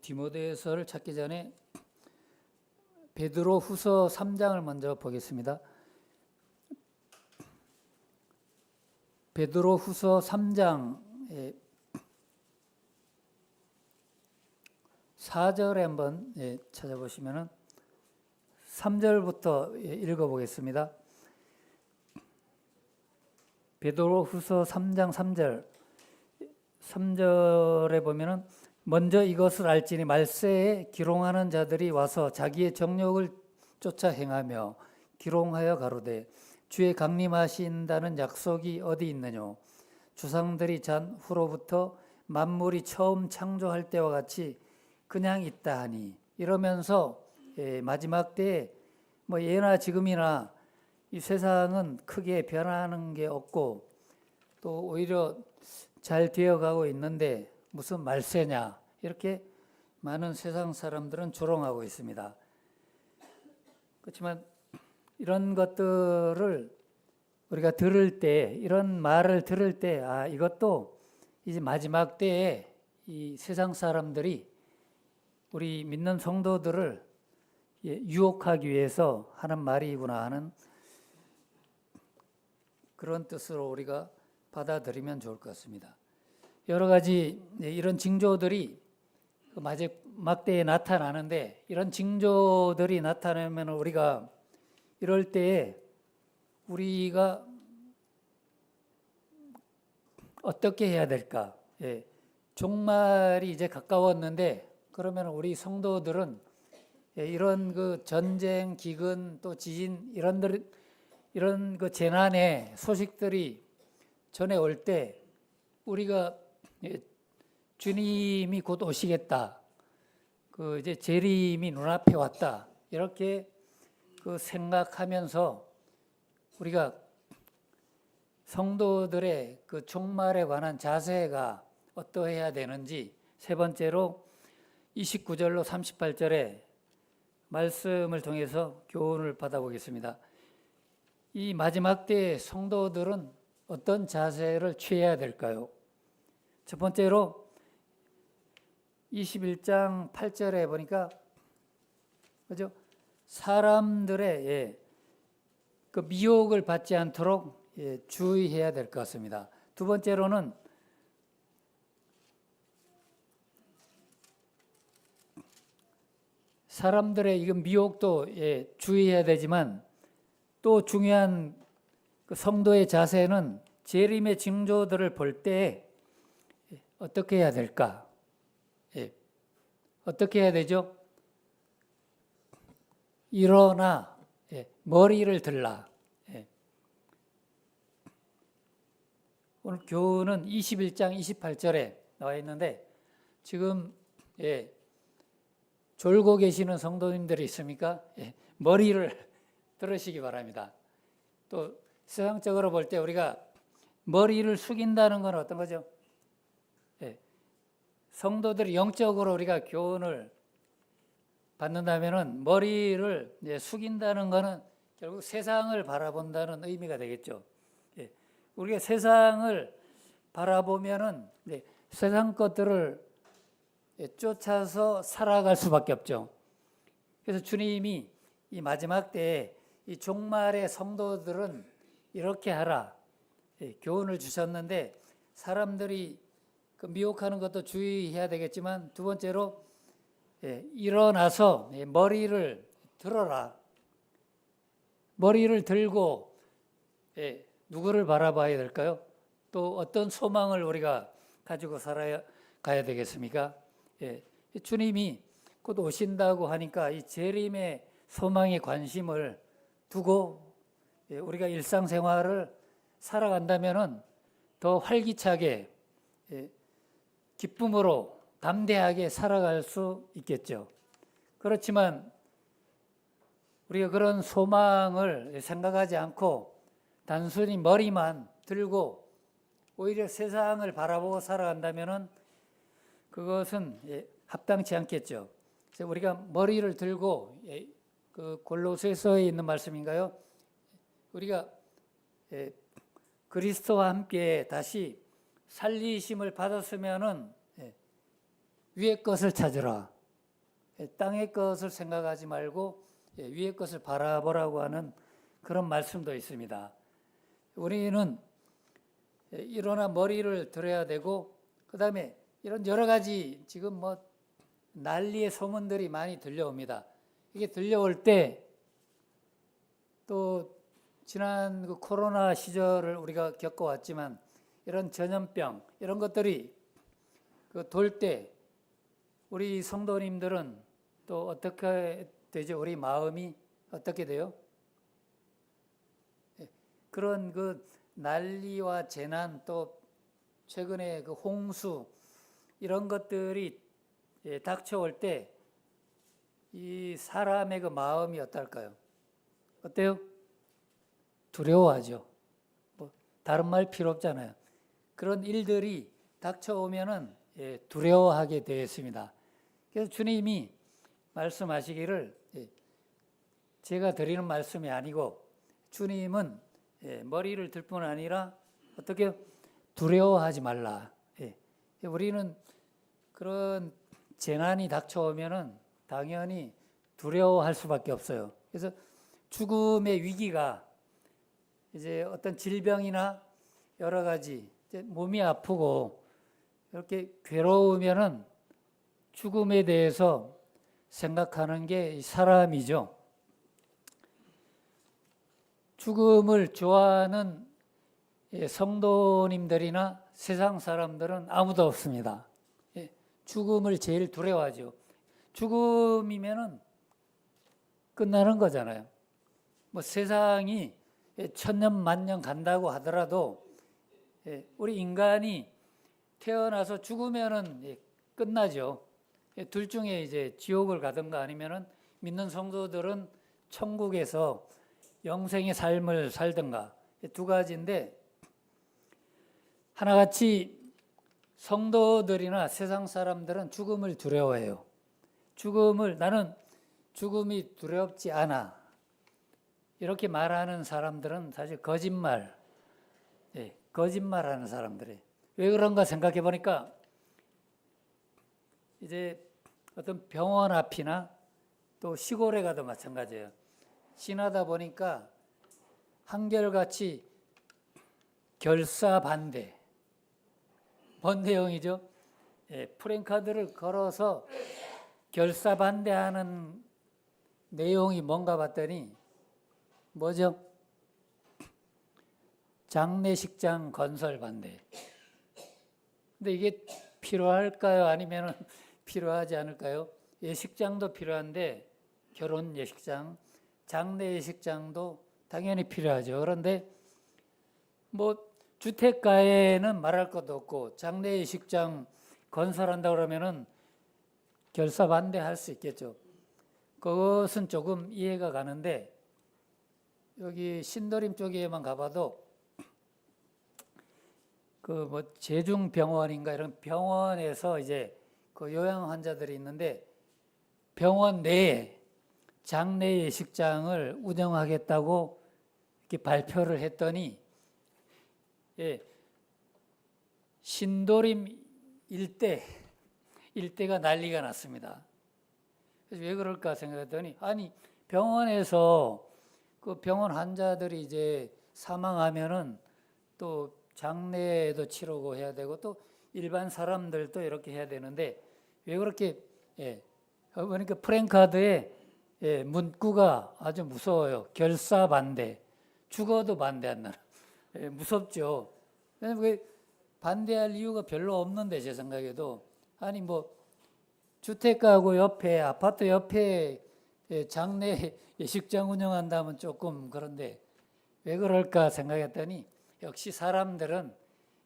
디모데서를 찾기 전에 베드로 후서 3장을 먼저 보겠습니다. 베드로 후서 3장 4절에 한번 찾아보시면은 3절부터 읽어보겠습니다. 베드로 후서 3장 3절에 보면은 먼저 이것을 알지니 말세에 기롱하는 자들이 와서 자기의 정욕을 쫓아 행하며 기롱하여 가로되 주의 강림하신다는 약속이 어디 있느뇨 주상들이 잔 후로부터 만물이 처음 창조할 때와 같이 그냥 있다 하니 이러면서 마지막 때에 뭐 예나 지금이나 이 세상은 크게 변하는 게 없고 또 오히려 잘 되어가고 있는데 무슨 말세냐 이렇게 많은 세상 사람들은 조롱하고 있습니다. 그렇지만 이런 것들을 우리가 들을 때 이런 말을 들을 때 이것도 이제 마지막 때에 이 세상 사람들이 우리 믿는 성도들을 유혹하기 위해서 하는 말이구나 하는 그런 뜻으로 우리가 받아들이면 좋을 것 같습니다. 여러 가지 이런 징조들이 마지막 때에 나타나는데 이런 징조들이 나타나면 우리가 이럴 때에 우리가 어떻게 해야 될까? 종말이 이제 가까웠는데 그러면 우리 성도들은 이런 그 전쟁, 기근, 또 지진 이런 그 재난의 소식들이 전해 올 때 우리가 주님이 곧 오시겠다. 그 이제 재림이 눈앞에 왔다. 이렇게 그 생각하면서 우리가 성도들의 그 종말에 관한 자세가 어떠해야 되는지 세 번째로 29절로 38절에 말씀을 통해서 교훈을 받아보겠습니다. 이 마지막 때의 성도들은 어떤 자세를 취해야 될까요? 첫 번째로 21장 8절에 보니까 그죠? 사람들의 그 미혹을 받지 않도록 주의해야 될 것 같습니다. 두 번째로는 사람들의 이건 미혹도 주의해야 되지만 또 중요한 그 성도의 자세는 재림의 징조들을 볼 때 어떻게 해야 될까? 어떻게 해야 되죠? 일어나 머리를 들라. 오늘 교훈은 21장 28절에 나와 있는데 지금 졸고 계시는 성도님들이 있습니까? 머리를 들으시기 바랍니다. 또 세상적으로 볼 때 우리가 머리를 숙인다는 건 어떤 거죠? 성도들이 영적으로 우리가 교훈을 받는다면은 머리를 숙인다는 것은 결국 세상을 바라본다는 의미가 되겠죠. 우리가 세상을 바라보면은 세상 것들을 쫓아서 살아갈 수밖에 없죠. 그래서 주님이 이 마지막 때에 이 종말의 성도들은 이렇게 하라 교훈을 주셨는데 사람들이 그 미혹하는 것도 주의해야 되겠지만 두 번째로 일어나서 머리를 들어라. 머리를 들고 누구를 바라봐야 될까요? 또 어떤 소망을 우리가 가지고 살아가야 되겠습니까? 주님이 곧 오신다고 하니까 이 재림의 소망에 관심을 두고 우리가 일상생활을 살아간다면은 더 활기차게 기쁨으로 담대하게 살아갈 수 있겠죠. 그렇지만 우리가 그런 소망을 생각하지 않고 단순히 머리만 들고 오히려 세상을 바라보고 살아간다면은 그것은 합당치 않겠죠. 그래서 우리가 머리를 들고 그 골로새서에 있는 말씀인가요? 우리가 그리스도와 함께 다시 살리심을 받았으면은 위의 것을 찾으라. 땅의 것을 생각하지 말고 위의 것을 바라보라고 하는 그런 말씀도 있습니다. 우리는 일어나 머리를 들어야 되고, 그 다음에 이런 여러 가지 지금 뭐 난리의 소문들이 많이 들려옵니다. 이게 들려올 때 또 지난 그 코로나 시절을 우리가 겪어왔지만 이런 전염병 이런 것들이 그 돌 때 우리 성도님들은 또 어떻게 되죠? 우리 마음이 어떻게 돼요? 그런 그 난리와 재난 또 최근에 그 홍수 이런 것들이 닥쳐올 때 이 사람의 그 마음이 어떨까요? 어때요? 두려워하죠. 뭐 다른 말 필요 없잖아요. 그런 일들이 닥쳐오면은 두려워하게 되어 있습니다. 그래서 주님이 말씀하시기를 제가 드리는 말씀이 아니고 주님은 머리를 들 뿐 아니라 어떻게 두려워하지 말라. 우리는 그런 재난이 닥쳐오면은 당연히 두려워할 수밖에 없어요. 그래서 죽음의 위기가 이제 어떤 질병이나 여러 가지 몸이 아프고 이렇게 괴로우면은 죽음에 대해서 생각하는 게 사람이죠. 죽음을 좋아하는 성도님들이나 세상 사람들은 아무도 없습니다. 죽음을 제일 두려워하죠. 죽음이면은 끝나는 거잖아요. 뭐 세상이 천년 만년 간다고 하더라도 우리 인간이 태어나서 죽으면은 끝나죠. 둘 중에 이제 지옥을 가든가 아니면은 믿는 성도들은 천국에서 영생의 삶을 살든가 두 가지인데, 하나같이 성도들이나 세상 사람들은 죽음을 두려워해요. 나는 죽음이 두렵지 않아. 이렇게 말하는 사람들은 사실 거짓말하는 사람들이에요. 왜 그런가 생각해 보니까 이제 어떤 병원 앞이나 또 시골에 가도 마찬가지예요. 지나다 보니까 한결같이 결사 반대. 뭔 내용이죠? 프랭카드를 걸어서 결사 반대하는 내용이 뭔가 봤더니 뭐죠? 장례식장 건설 반대. 근데 이게 필요할까요? 아니면 필요하지 않을까요? 예식장도 필요한데 결혼 예식장, 장례 예식장도 당연히 필요하죠. 그런데 뭐 주택가에는 말할 것도 없고 장례 예식장 건설한다 그러면은 결사 반대할 수 있겠죠. 그것은 조금 이해가 가는데 여기 신도림 쪽에만 가봐도 그 뭐 제중병원인가 이런 병원에서 이제 그 요양 환자들이 있는데 병원 내에 장례 예식장을 운영하겠다고 이렇게 발표를 했더니 신도림 일대가 난리가 났습니다. 그래서 왜 그럴까 생각했더니 아니 병원에서 그 병원 환자들이 이제 사망하면은 또 장례도 치르고 해야 되고 또 일반 사람들도 이렇게 해야 되는데 왜 그렇게 그러니까 프랭카드에 문구가 아주 무서워요. 결사 반대. 죽어도 반대한다. 무섭죠. 왜냐면 반대할 이유가 별로 없는데 제 생각에도 아니 뭐 주택가하고 옆에 아파트 옆에 장례 예식장 운영한다면 조금 그런데 왜 그럴까 생각했더니 역시 사람들은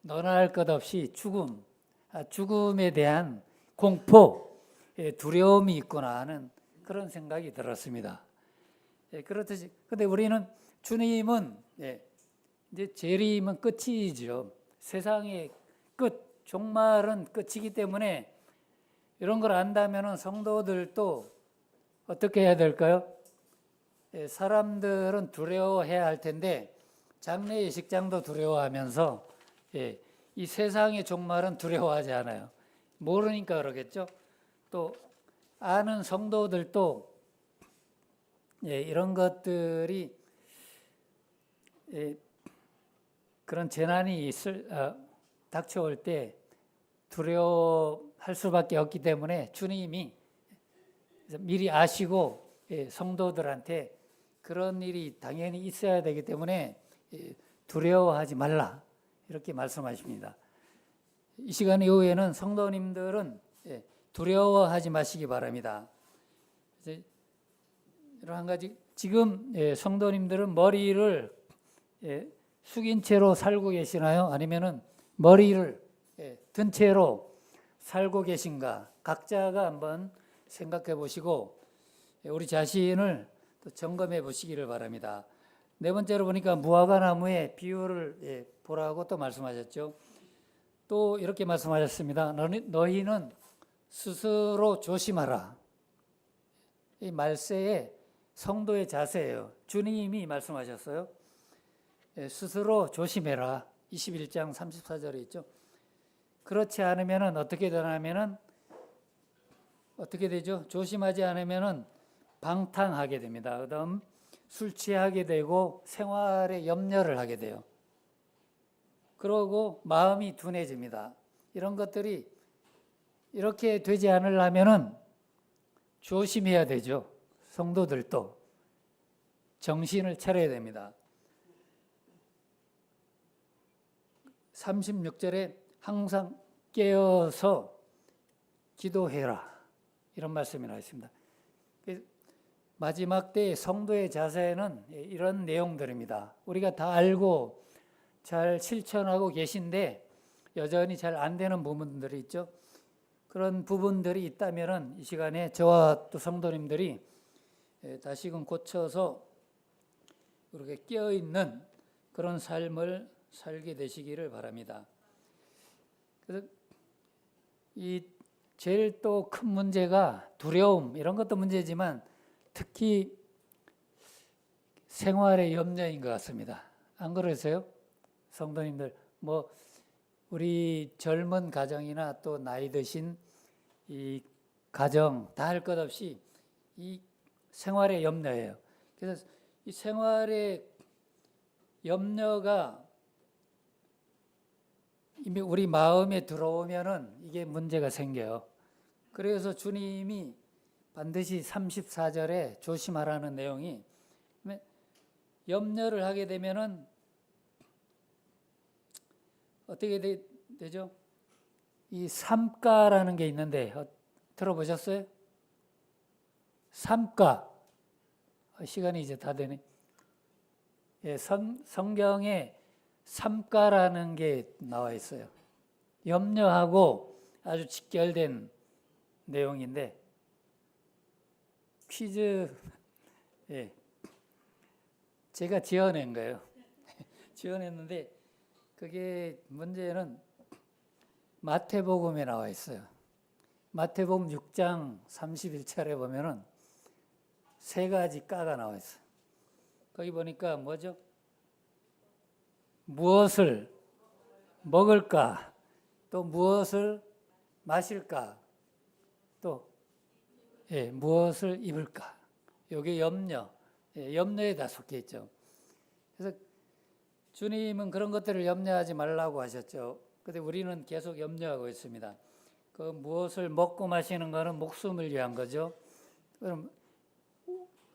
너나 할 것 없이 죽음에 대한 공포, 두려움이 있구나 하는 그런 생각이 들었습니다. 그렇듯이 근데 우리는 주님은 이제 재림은 끝이죠. 세상의 끝, 종말은 끝이기 때문에 이런 걸 안다면은 성도들도 어떻게 해야 될까요? 사람들은 두려워해야 할 텐데 장래 예식장도 두려워하면서 이 세상의 종말은 두려워하지 않아요. 모르니까 그러겠죠. 또 아는 성도들도 이런 것들이 그런 재난이 닥쳐올 때 두려워할 수밖에 없기 때문에 주님이 미리 아시고 성도들한테 그런 일이 당연히 있어야 되기 때문에 두려워하지 말라 이렇게 말씀하십니다. 이 시간 이후에는 성도님들은 두려워하지 마시기 바랍니다. 이런 한 가지 지금 성도님들은 머리를 숙인 채로 살고 계시나요? 아니면은 머리를 든 채로 살고 계신가? 각자가 한번 생각해 보시고 우리 자신을 또 점검해 보시기를 바랍니다. 네 번째로 보니까 무화과 나무의 비유를 보라고 또 말씀하셨죠. 또 이렇게 말씀하셨습니다. 너희는 스스로 조심하라. 이 말세의 성도의 자세예요. 주님이 말씀하셨어요. 스스로 조심해라. 21장 34절에 있죠. 그렇지 않으면 어떻게 되냐면은 어떻게 되죠? 조심하지 않으면 방탕하게 됩니다. 그다음 술 취하게 되고 생활에 염려를 하게 돼요. 그러고 마음이 둔해집니다. 이런 것들이 이렇게 되지 않으려면은 조심해야 되죠. 성도들도 정신을 차려야 됩니다. 36절에 항상 깨어서 기도해라. 이런 말씀이 나와 있습니다. 마지막 때의 성도의 자세는 이런 내용들입니다. 우리가 다 알고 잘 실천하고 계신데 여전히 잘 안 되는 부분들이 있죠. 그런 부분들이 있다면 이 시간에 저와 또 성도님들이 다시금 고쳐서 이렇게 깨어있는 그런 삶을 살게 되시기를 바랍니다. 그래서 이 제일 또 큰 문제가 두려움 이런 것도 문제지만 특히 생활의 염려인 것 같습니다. 안 그러세요? 성도님들 우리 젊은 가정이나 또 나이 드신 이 가정 다 할 것 없이 이 생활의 염려예요. 그래서 이 생활의 염려가 이미 우리 마음에 들어오면은 이게 문제가 생겨요. 그래서 주님이 반드시 34절에 조심하라는 내용이 염려를 하게 되면은 어떻게 되죠? 이 삼가라는 게 있는데 들어보셨어요? 삼가. 시간이 이제 다 되네. 성경에 삼가라는 게 나와 있어요. 염려하고 아주 직결된 내용인데 퀴즈 제가 지어낸 거예요. 지어냈는데 그게 문제는 마태복음에 나와 있어요. 마태복음 6장 31절에 보면은 세 가지 가가 나와 있어요. 거기 보니까 뭐죠? 무엇을 먹을까? 또 무엇을 마실까? 또 무엇을 입을까? 이게 염려에 다 속해 있죠. 그래서 주님은 그런 것들을 염려하지 말라고 하셨죠. 근데 우리는 계속 염려하고 있습니다. 그 무엇을 먹고 마시는 거는 목숨을 위한 거죠. 그럼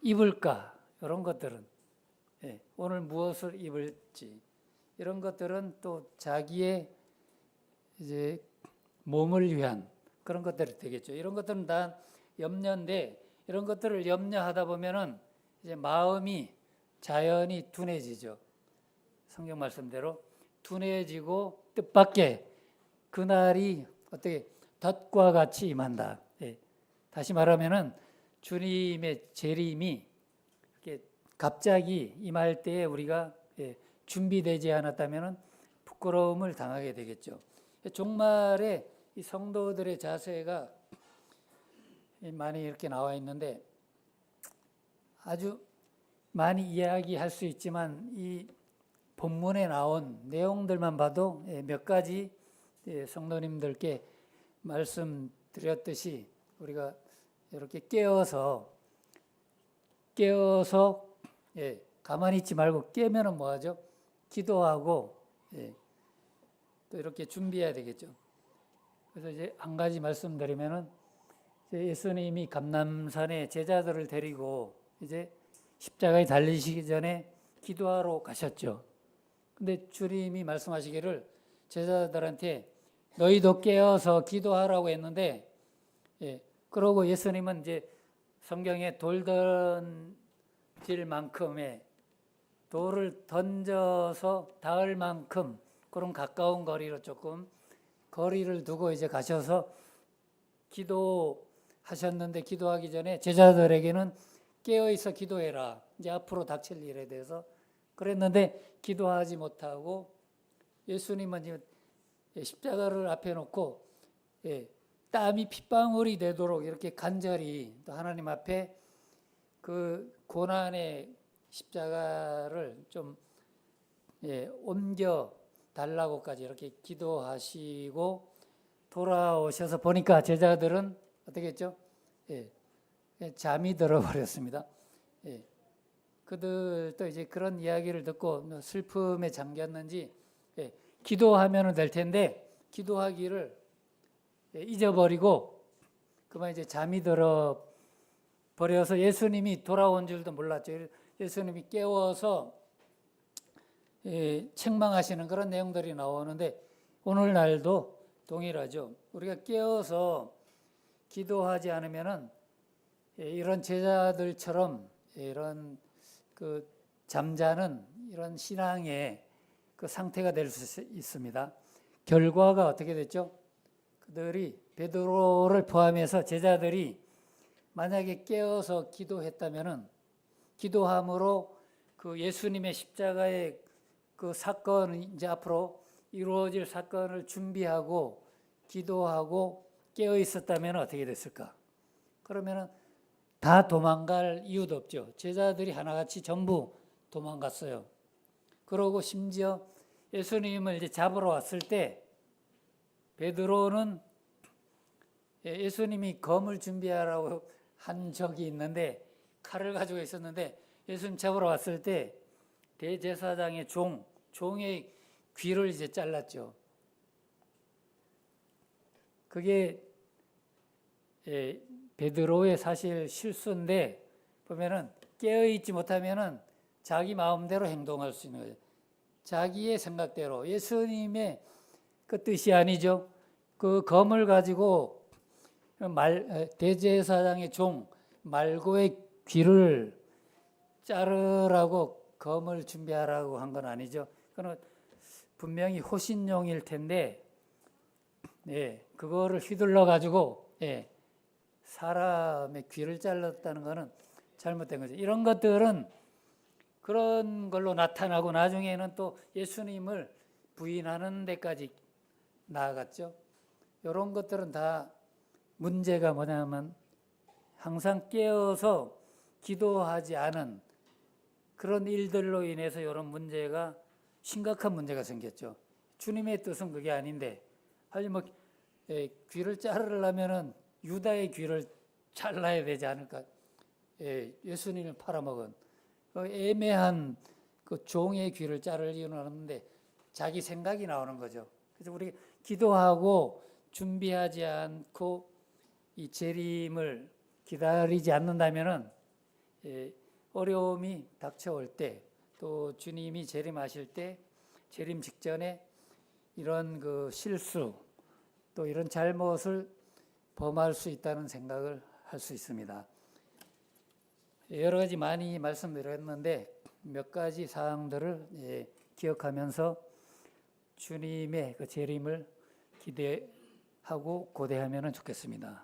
입을까? 이런 것들은 오늘 무엇을 입을지 이런 것들은 또 자기의 이제 몸을 위한 그런 것들이 되겠죠. 이런 것들은 다 염려인데 이런 것들을 염려하다 보면은 이제 마음이 자연히 둔해지죠. 성경 말씀대로 둔해지고 뜻밖의 그날이 어떻게 덫과 같이 임한다. 다시 말하면은 주님의 재림이 이렇게 갑자기 임할 때에 우리가 준비되지 않았다면은 부끄러움을 당하게 되겠죠. 종말에 이 성도들의 자세가 많이 이렇게 나와 있는데 아주 많이 이야기할 수 있지만 이 본문에 나온 내용들만 봐도 몇 가지 성도님들께 말씀드렸듯이 우리가 이렇게 깨어서 가만히 있지 말고 깨면은 뭐하죠? 기도하고 또 이렇게 준비해야 되겠죠. 그래서 이제 한 가지 말씀드리면은 예수님이 감람산에 제자들을 데리고 이제 십자가에 달리시기 전에 기도하러 가셨죠. 근데 주님이 말씀하시기를 제자들한테 너희도 깨어서 기도하라고 했는데, 그러고 예수님은 이제 성경에 돌 던질 만큼의 돌을 던져서 닿을 만큼 그런 가까운 거리로 조금 거리를 두고 이제 가셔서 기도하셨는데 기도하기 전에 제자들에게는 깨어 있어 기도해라. 이제 앞으로 닥칠 일에 대해서 그랬는데 기도하지 못하고 예수님은 이제 십자가를 앞에 놓고 땀이 핏방울이 되도록 이렇게 간절히 또 하나님 앞에 그 고난의 십자가를 좀 옮겨 달라고까지 이렇게 기도하시고 돌아오셔서 보니까 제자들은 어떻게 했죠? 잠이 들어버렸습니다. 그들도 이제 그런 이야기를 듣고 슬픔에 잠겼는지 기도하면 될 텐데 기도하기를 잊어버리고 그만 이제 잠이 들어 버려서 예수님이 돌아온 줄도 몰랐죠. 예수님이 깨워서 책망하시는 그런 내용들이 나오는데 오늘날도 동일하죠. 우리가 깨어서 기도하지 않으면은 이런 제자들처럼 이런 그 잠자는 이런 신앙의 그 상태가 될 수 있습니다. 결과가 어떻게 됐죠? 그들이 베드로를 포함해서 제자들이 만약에 깨어서 기도했다면은 기도함으로 그 예수님의 십자가의 그 사건 이제 앞으로 이루어질 사건을 준비하고 기도하고 깨어 있었다면 어떻게 됐을까? 그러면은 다 도망갈 이유도 없죠. 제자들이 하나같이 전부 도망갔어요. 그러고 심지어 예수님을 이제 잡으러 왔을 때 베드로는 예수님이 검을 준비하라고 한 적이 있는데 칼을 가지고 있었는데 예수님 잡으러 왔을 때 대제사장의 종의 귀를 이제 잘랐죠. 그게 베드로의 사실 실수인데 보면은 깨어있지 못하면은 자기 마음대로 행동할 수 있는 거예요. 자기의 생각대로 예수님의 그 뜻이 아니죠. 그 검을 가지고 대제사장의 종 말고의 귀를 자르라고 검을 준비하라고 한 건 아니죠. 그건 분명히 호신용일 텐데, 그거를 휘둘러 가지고 사람의 귀를 잘랐다는 것은 잘못된 거죠. 이런 것들은 그런 걸로 나타나고 나중에는 또 예수님을 부인하는 데까지 나아갔죠. 이런 것들은 다 문제가 뭐냐면 항상 깨어서 기도하지 않은 그런 일들로 인해서 이런 문제가 심각한 문제가 생겼죠. 주님의 뜻은 그게 아닌데 하지만 귀를 자르려면은 유다의 귀를 잘라야 되지 않을까? 예수님을 팔아먹은 애매한 그 종의 귀를 자를 이유는 없는데 자기 생각이 나오는 거죠. 그래서 우리 기도하고 준비하지 않고 이 재림을 기다리지 않는다면은 어려움이 닥쳐올 때 또 주님이 재림하실 때 재림 직전에 이런 그 실수 또 이런 잘못을 범할 수 있다는 생각을 할 수 있습니다. 여러 가지 많이 말씀드렸는데 몇 가지 사항들을 기억하면서 주님의 그 재림을 기대하고 고대하면 좋겠습니다.